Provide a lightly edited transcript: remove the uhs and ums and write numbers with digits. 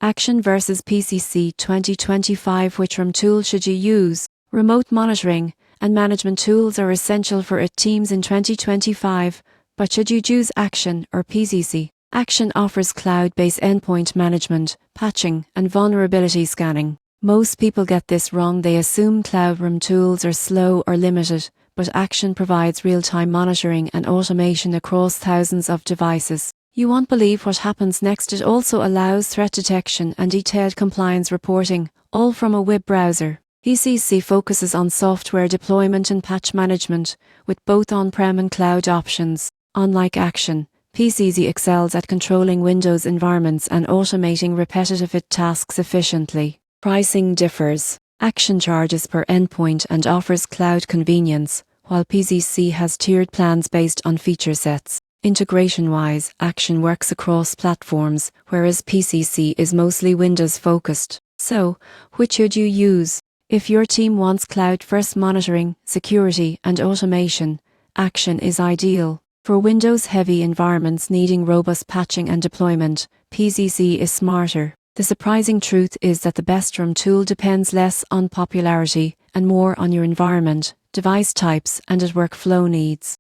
Action versus PCC 2025. Which RMM tool should you use? Remote monitoring and management tools are essential for teams in 2025, but should you choose Action or PCC? Action offers cloud-based endpoint management, patching, and vulnerability scanning. Most people get this wrong. They assume cloud RMM tools are slow or limited, but Action provides real-time monitoring and automation across thousands of devices. You won't believe what happens next. It also allows threat detection and detailed compliance reporting, all from a web browser. PCC focuses on software deployment and patch management, with both on-prem and cloud options. Unlike Action, PCC excels at controlling Windows environments and automating repetitive tasks efficiently. Pricing differs. Action charges per endpoint and offers cloud convenience, while PCC has tiered plans based on feature sets. Integration-wise, Action works across platforms, whereas PCC is mostly Windows-focused. So, which should you use? If your team wants cloud-first monitoring, security, and automation, Action is ideal. For Windows-heavy environments needing robust patching and deployment, PCC is smarter. The surprising truth is that the best RMM tool depends less on popularity and more on your environment, device types, and workflow needs.